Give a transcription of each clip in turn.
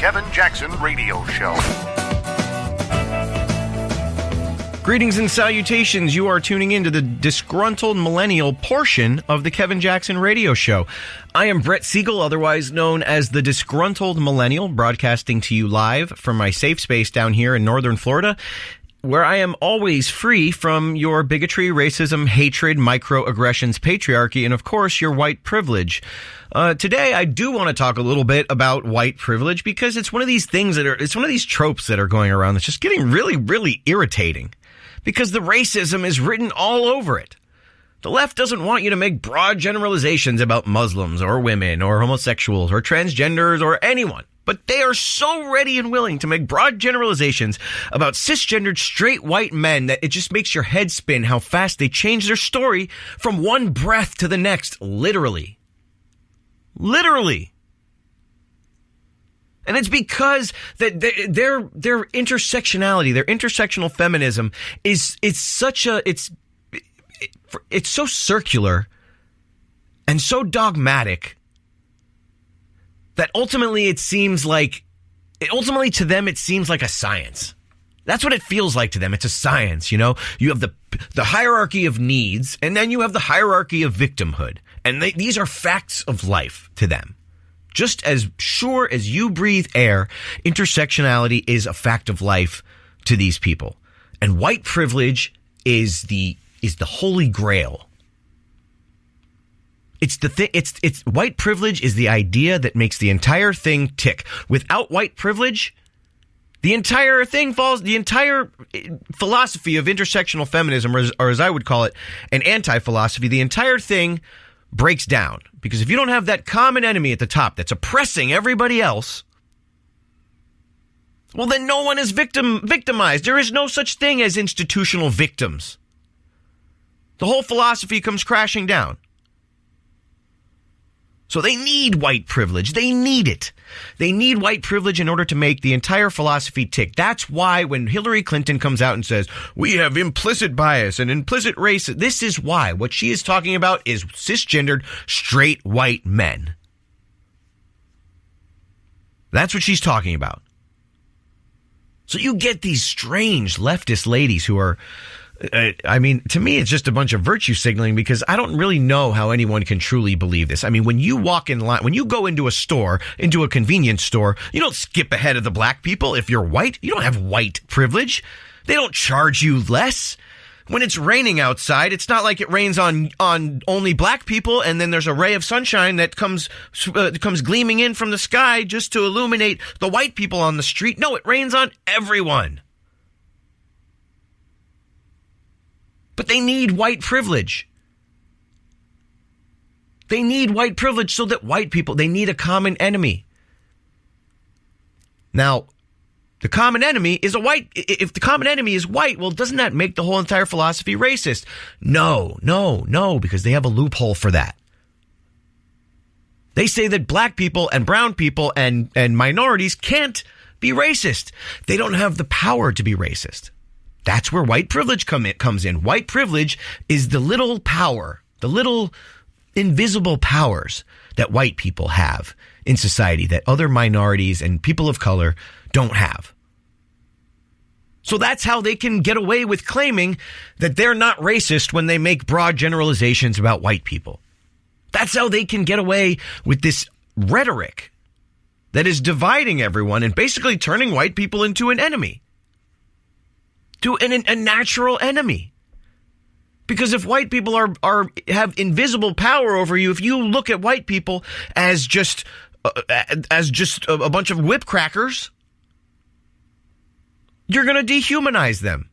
Kevin Jackson Radio Show. Greetings and salutations. You are tuning into the Disgruntled Millennial portion of the Kevin Jackson Radio Show. I am Brett Siegel, otherwise known as the Disgruntled Millennial, broadcasting to you live from my safe space down here in northern Florida, where I am always free from your bigotry, racism, hatred, microaggressions, patriarchy, and of course your white privilege. Today I do want to talk a little bit about white privilege because it's one of these things it's one of these tropes that are going around that's just getting really, really irritating because the racism is written all over it. The left doesn't want you to make broad generalizations about Muslims or women or homosexuals or transgenders or anyone. But they are so ready and willing to make broad generalizations about cisgendered straight white men that it just makes your head spin how fast they change their story from one breath to the next, literally. Literally. And it's because that their intersectionality, their intersectional feminism it's so circular and so dogmatic that ultimately to them it seems like a science. That's what it feels like to them. It's a science, you know? You have the hierarchy of needs, and then you have the hierarchy of victimhood. And these are facts of life to them. Just as sure as you breathe air, intersectionality is a fact of life to these people. And white privilege is the holy grail. It's white privilege is the idea that makes the entire thing tick. Without white privilege, the entire thing falls, the entire philosophy of intersectional feminism, or as I would call it, an anti-philosophy, the entire thing breaks down. Because if you don't have that common enemy at the top that's oppressing everybody else, well, then no one is victimized. There is no such thing as institutional victims. The whole philosophy comes crashing down. So they need white privilege. They need it. They need white privilege in order to make the entire philosophy tick. That's why when Hillary Clinton comes out and says, we have implicit bias and implicit race, this is why. What she is talking about is cisgendered, straight white men. That's what she's talking about. So you get these strange leftist ladies who are, to me, it's just a bunch of virtue signaling because I don't really know how anyone can truly believe this. I mean, when you walk in line, when you go into a store, into a convenience store, you don't skip ahead of the black people if you're white. You don't have white privilege. They don't charge you less. When it's raining outside, it's not like it rains on only black people and then there's a ray of sunshine that comes gleaming in from the sky just to illuminate the white people on the street. No, it rains on everyone. But they need white privilege. They need white privilege so that white people, they need a common enemy. Now, the common enemy is if the common enemy is white, well, doesn't that make the whole entire philosophy racist? No, because they have a loophole for that. They say that black people and brown people and minorities can't be racist. They don't have the power to be racist. That's where white privilege comes in. White privilege is the little power, the little invisible powers that white people have in society that other minorities and people of color don't have. So that's how they can get away with claiming that they're not racist when they make broad generalizations about white people. That's how they can get away with this rhetoric that is dividing everyone and basically turning white people into an enemy. To a natural enemy. Because if white people have invisible power over you, if you look at white people as just a bunch of whip crackers, you're going to dehumanize them.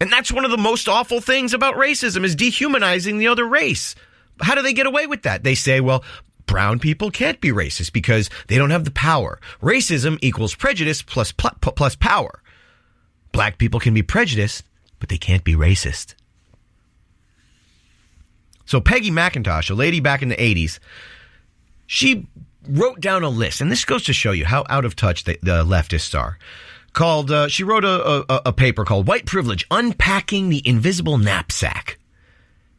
And that's one of the most awful things about racism is dehumanizing the other race. How do they get away with that? They say, well, brown people can't be racist because they don't have the power. Racism equals prejudice plus power. Black people can be prejudiced, but they can't be racist. So Peggy McIntosh, a lady back in the 80s, she wrote down a list, and this goes to show you how out of touch the leftists are. She wrote a paper called White Privilege, Unpacking the Invisible Knapsack.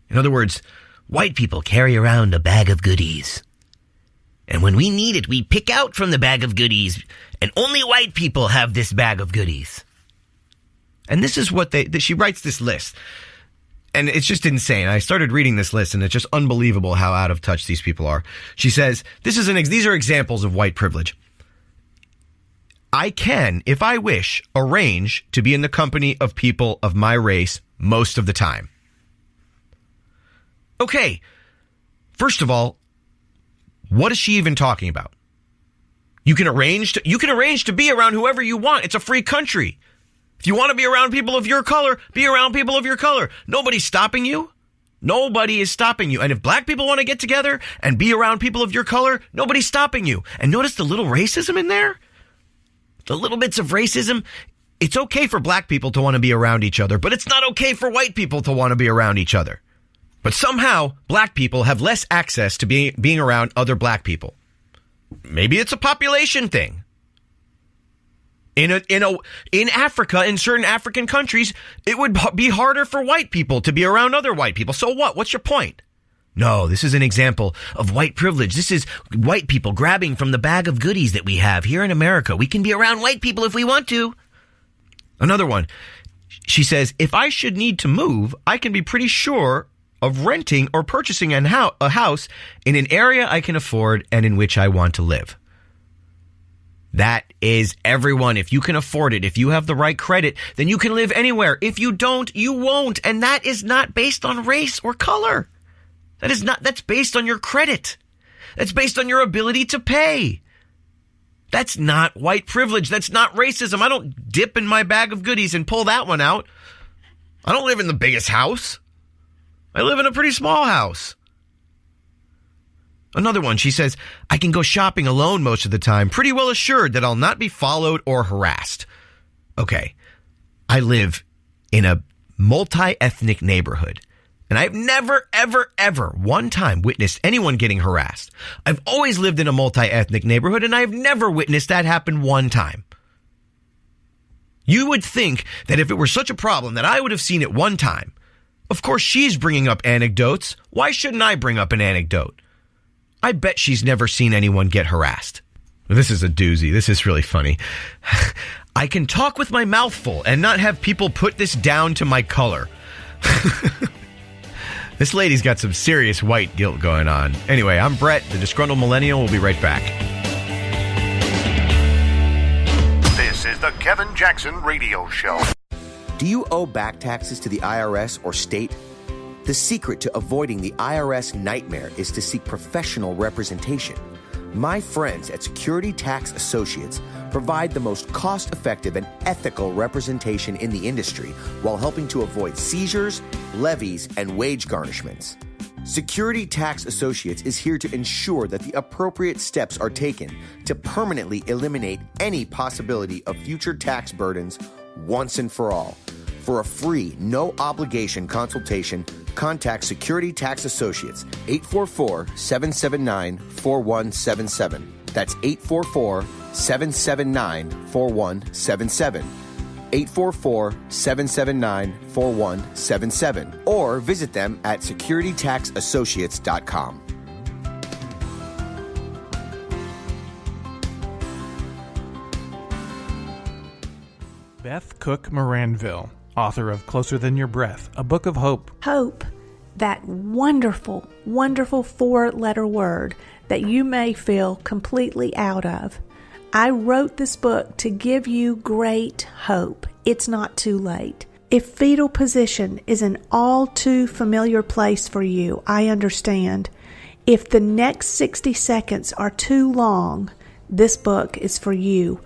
In other words, white people carry around a bag of goodies. And when we need it, we pick out from the bag of goodies. And only white people have this bag of goodies. And this is what she writes this list. And it's just insane. I started reading this list, and it's just unbelievable how out of touch these people are. She says, these are examples of white privilege. I can, if I wish, arrange to be in the company of people of my race most of the time. Okay, first of all, what is she even talking about? You can arrange to be around whoever you want. It's a free country. If you want to be around people of your color, be around people of your color. Nobody's stopping you. Nobody is stopping you. And if black people want to get together and be around people of your color, nobody's stopping you. And notice the little racism in there? The little bits of racism. It's okay for black people to want to be around each other, but it's not okay for white people to want to be around each other. But somehow, black people have less access to being around other black people. Maybe it's a population thing. In Africa, in certain African countries, it would be harder for white people to be around other white people. So what? What's your point? No, this is an example of white privilege. This is white people grabbing from the bag of goodies that we have here in America. We can be around white people if we want to. Another one. She says, if I should need to move, I can be pretty sure of renting or purchasing a house in an area I can afford and in which I want to live. That is everyone. If you can afford it, if you have the right credit, then you can live anywhere. If you don't, you won't. And that is not based on race or color. That's based on your credit. That's based on your ability to pay. That's not white privilege. That's not racism. I don't dip in my bag of goodies and pull that one out. I don't live in the biggest house. I live in a pretty small house. Another one, she says, I can go shopping alone most of the time, pretty well assured that I'll not be followed or harassed. Okay, I live in a multi-ethnic neighborhood, and I've never, ever, ever one time witnessed anyone getting harassed. I've always lived in a multi-ethnic neighborhood, and I've never witnessed that happen one time. You would think that if it were such a problem that I would have seen it one time. Of course, she's bringing up anecdotes. Why shouldn't I bring up an anecdote? I bet she's never seen anyone get harassed. This is a doozy. This is really funny. I can talk with my mouth full and not have people put this down to my color. This lady's got some serious white guilt going on. Anyway, I'm Brett, the Disgruntled Millennial. We'll be right back. This is the Kevin Jackson Radio Show. Do you owe back taxes to the IRS or state? The secret to avoiding the IRS nightmare is to seek professional representation. My friends at Security Tax Associates provide the most cost-effective and ethical representation in the industry while helping to avoid seizures, levies, and wage garnishments. Security Tax Associates is here to ensure that the appropriate steps are taken to permanently eliminate any possibility of future tax burdens once and for all. For a free, no-obligation consultation, contact Security Tax Associates, 844-779-4177. That's 844-779-4177. 844-779-4177. Or visit them at securitytaxassociates.com. Beth Cook Moranville, author of Closer Than Your Breath, a book of hope. Hope, that wonderful, wonderful four-letter word that you may feel completely out of. I wrote this book to give you great hope. It's not too late. If fetal position is an all too familiar place for you, I understand. If the next 60 seconds are too long, this book is for you.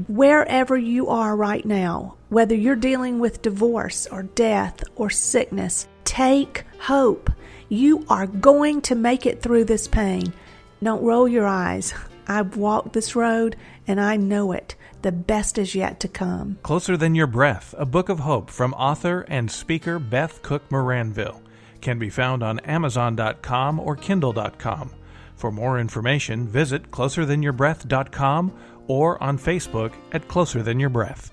Wherever you are right now, whether you're dealing with divorce or death or sickness, take hope. You are going to make it through this pain. Don't roll your eyes. I've walked this road and I know it. The best is yet to come. Closer Than Your Breath, a book of hope from author and speaker Beth Cook Moranville, can be found on Amazon.com or Kindle.com. For more information, visit closerthanyourBreath.com or on Facebook at Closer Than Your Breath.